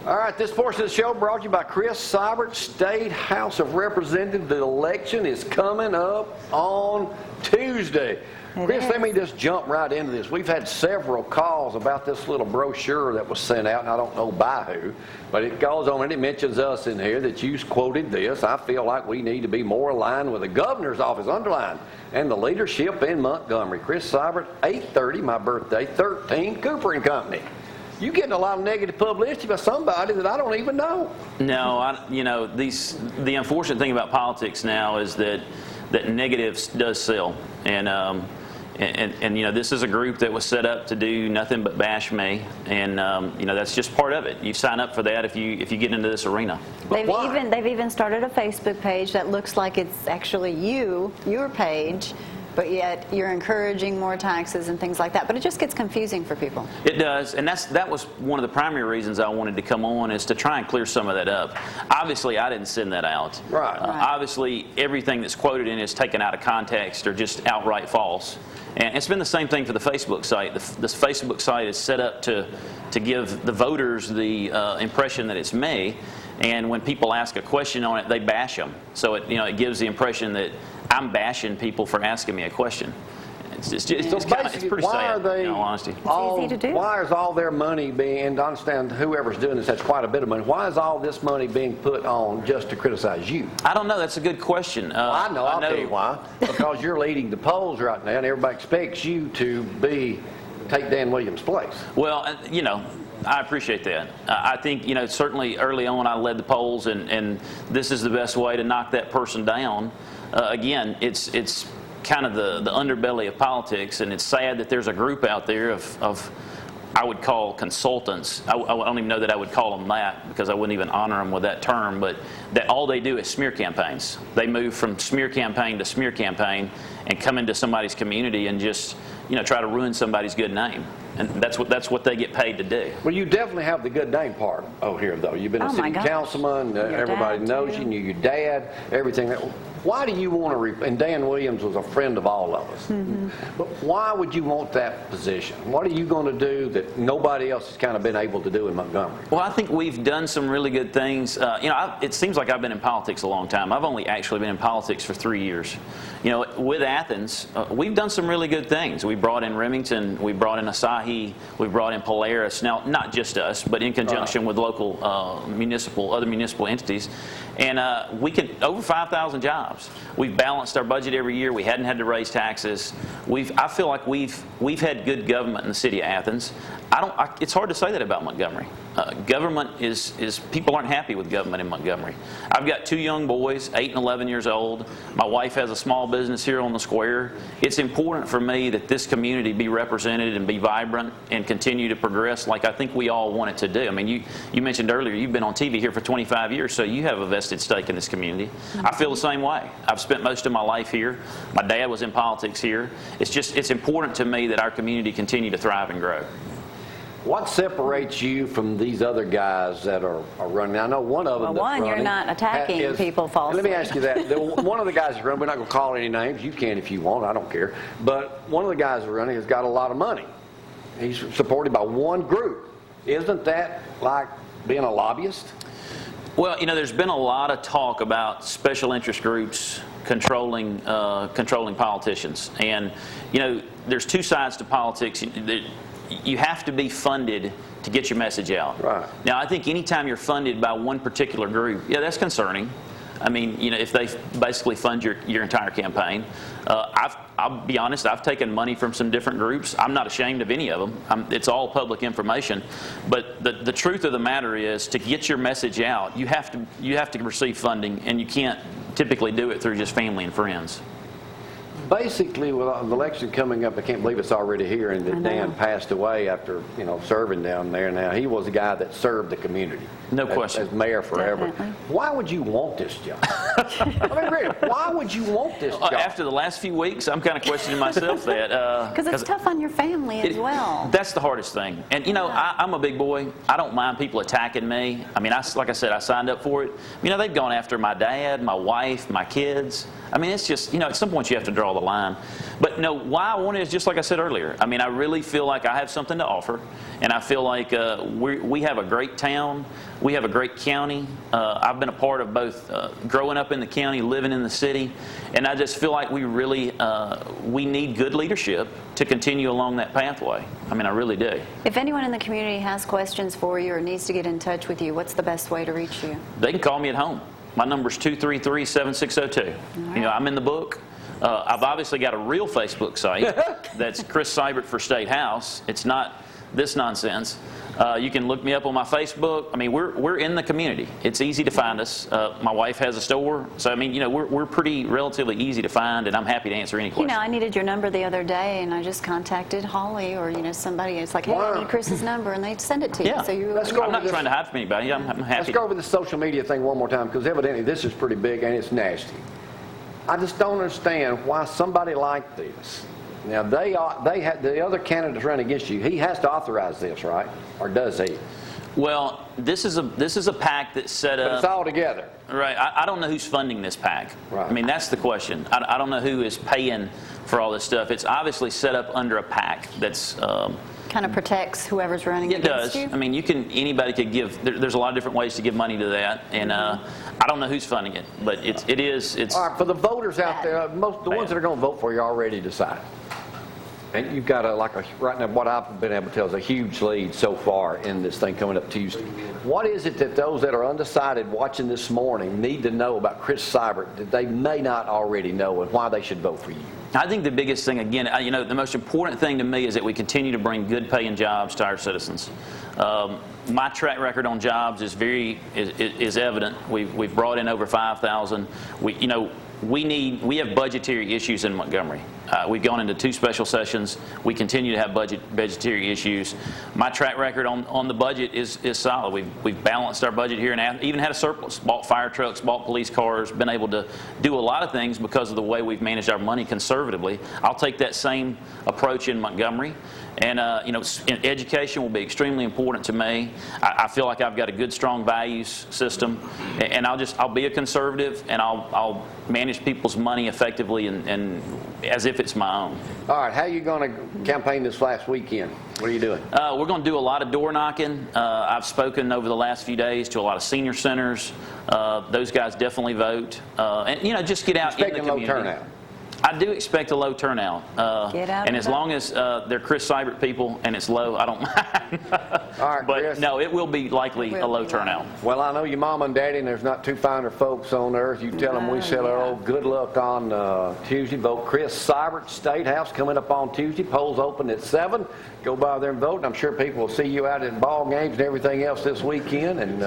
All right, this portion of the show brought to you by Chris Seibert, State House of Representatives. The election is coming up on Tuesday. Chris, let me just jump right into this. We've had several calls about this little brochure that was sent out, and I don't know by who, but it goes on and it mentions us in here that you quoted this. I feel like we need to be more aligned with the governor's office, underlined, and the leadership in Montgomery. Chris Seibert, 8:30, my birthday, 13, Cooper and Company. You getting a lot of negative publicity by somebody that I don't even know. No, the unfortunate thing about politics now is that negatives does sell, and this is a group that was set up to do nothing but bash me, and that's just part of it. You sign up for that if you get into this arena. They've even started a Facebook page that looks like it's actually your page. But yet you're encouraging more taxes and things like that. But it just gets confusing for people. It does, and that was one of the primary reasons I wanted to come on, is to try and clear some of that up. Obviously, I didn't send that out. Right. Obviously, everything that's quoted in it is taken out of context or just outright false. And it's been the same thing for the Facebook site. This Facebook site is set up to give the voters the impression that it's me. And when people ask a question on it, they bash them. So it gives the impression that I'm bashing people for asking me a question. It's pretty sad, in all honesty. It's easy to do. Why is all their money being, and I understand whoever's doing this has quite a bit of money, why is all this money being put on just to criticize you? I don't know. That's a good question. I'll tell you why. Because you're leading the polls right now, and everybody expects you to take Dan Williams' place. Well, I appreciate that. I think, certainly early on I led the polls, and this is the best way to knock that person down. Again, it's kind of the underbelly of politics, and it's sad that there's a group out there of I would call consultants. I don't even know that I would call them that, because I wouldn't even honor them with that term, but that all they do is smear campaigns. They move from smear campaign to smear campaign and come into somebody's community and just try to ruin somebody's good name. And that's what they get paid to do. Well, you definitely have the good name part here, though. You've been a city councilman. Everybody knows you. Your dad, everything. Why do you want to? And Dan Williams was a friend of all of us. Mm-hmm. But why would you want that position? What are you going to do that nobody else has kind of been able to do in Montgomery? Well, I think we've done some really good things. It seems like I've been in politics a long time. I've only actually been in politics for 3 years. With Athens, we've done some really good things. We brought in Remington, we brought in Asahi, we brought in Polaris. Now, not just us, but in conjunction with local other municipal entities. And over 5,000 jobs. We've balanced our budget every year. We hadn't had to raise taxes. I feel like we've had good government in the city of Athens. It's hard to say that about Montgomery. Government is people aren't happy with government in Montgomery. I've got 2 young boys, 8 and 11 years old. My wife has a small business here on the square. It's important for me that this community be represented and be vibrant and continue to progress like I think we all want it to do. I mean, you mentioned earlier you've been on TV here for 25 years, so you have a vested stake in this community. Mm-hmm. I feel the same way. I've spent most of my life here. My dad was in politics here. It's important to me that our community continue to thrive and grow. What separates you from these other guys that are running? I know one of them that's running. You're not attacking people falsely. Let me ask you that. One of the guys that's running, we're not going to call any names. You can if you want. I don't care. But one of the guys that's running has got a lot of money. He's supported by one group. Isn't that like being a lobbyist? Well, there's been a lot of talk about special interest groups controlling politicians. And, there's 2 sides to politics. You have to be funded to get your message out. Right. Now, I think anytime you're funded by one particular group, that's concerning. I mean, if they basically fund your entire campaign. I'll be honest, I've taken money from some different groups. I'm not ashamed of any of them. It's all public information. But the truth of the matter is, to get your message out, you have to receive funding, and you can't typically do it through just family and friends. Basically, with the election coming up, I can't believe it's already here, and that Dan passed away after serving down there. Now, he was a guy that served the community. No question. As mayor forever. Definitely. Why would you want this job? I mean, really, why would you want this job? After the last few weeks, I'm kind of questioning myself that. Because it's tough on your family as well. That's the hardest thing. And, I'm a big boy. I don't mind people attacking me. I mean, like I said, I signed up for it. They've gone after my dad, my wife, my kids. I mean, it's just, at some point you have to draw the line. But no, why I want it is just like I said earlier. I mean, I really feel like I have something to offer, and I feel like we have a great town. We have a great county. I've been a part of both growing up in the county, living in the city, and I just feel like we really we need good leadership to continue along that pathway. I mean, I really do. If anyone in the community has questions for you or needs to get in touch with you, what's the best way to reach you? They can call me at home. My number's 233-7602. Right. I'm in the book. I've obviously got a real Facebook site that's Chris Seibert for State House. It's not this nonsense. You can look me up on my Facebook. I mean, we're in the community. It's easy to find us. My wife has a store, so I mean, we're pretty relatively easy to find, and I'm happy to answer any questions. I needed your number the other day, and I just contacted Holly or somebody. It's like, hey, I need Chris's number, and they'd send it to you. Yeah. So I'm not trying to hide from anybody. I'm happy. Let's go over the social media thing one more time, because evidently this is pretty big and it's nasty. I just don't understand why somebody like this. Now they had the other candidates running against you. He has to authorize this, right? Or does he? Well, this is a PAC that's set up. But it's all together. Right. I don't know who's funding this PAC. Right. I mean, that's the question. I don't know who is paying for all this stuff. It's obviously set up under a PAC that's. Kind of protects whoever's running against you? It does. I mean, anybody could give. There's a lot of different ways to give money to that, and I don't know who's funding it, but it's. All right, for the voters out there, the ones that are going to vote for you already decided. And you've got right now, what I've been able to tell is a huge lead so far in this thing coming up Tuesday. What is it that those that are undecided watching this morning need to know about Chris Seibert that they may not already know, and why they should vote for you? I think the biggest thing, again, the most important thing to me is that we continue to bring good paying jobs to our citizens. My track record on jobs is evident. We've brought in over 5,000. We have budgetary issues in Montgomery. We've gone into 2 special sessions. We continue to have budgetary issues. My track record on the budget is solid. We've balanced our budget here and even had a surplus. Bought fire trucks, bought police cars, been able to do a lot of things because of the way we've managed our money conservatively. I'll take that same approach in Montgomery. And education will be extremely important to me. I feel like I've got a good, strong values system, and I'll be a conservative, and I'll manage people's money effectively and as if it's my own. All right, how are you going to campaign this last weekend? What are you doing? We're going to do a lot of door knocking. I've spoken over the last few days to a lot of senior centers. Those guys definitely vote, and just get out in the community. Low turnout. I do expect a low turnout. And as long as they're Chris Seibert people and it's low, I don't mind. All right, but Chris. No, it will be likely a low turnout. Well, I know your mom and daddy, and there's not 2 finer folks on earth. You tell them we said, good luck on Tuesday. Vote Chris Seibert, State House, coming up on Tuesday. Polls open at 7. Go by there and vote. And I'm sure people will see you out at ball games and everything else this weekend. And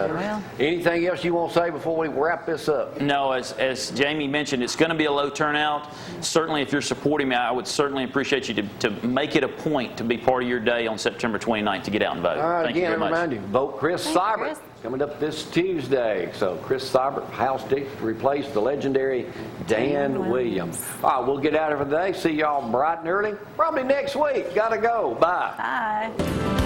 anything else you want to say before we wrap this up? No, as Jamie mentioned, it's going to be a low turnout. Certainly, if you're supporting me, I would certainly appreciate you to make it a point to be part of your day on September 29th to get out and vote. All right, Thank you very much. Remind you, vote Chris Seibert. Coming up this Tuesday. So Chris Seibert, House to replace the legendary Dan Williams. All right, we'll get out of here today. See y'all bright and early. Probably next week. Gotta go. Bye. Bye.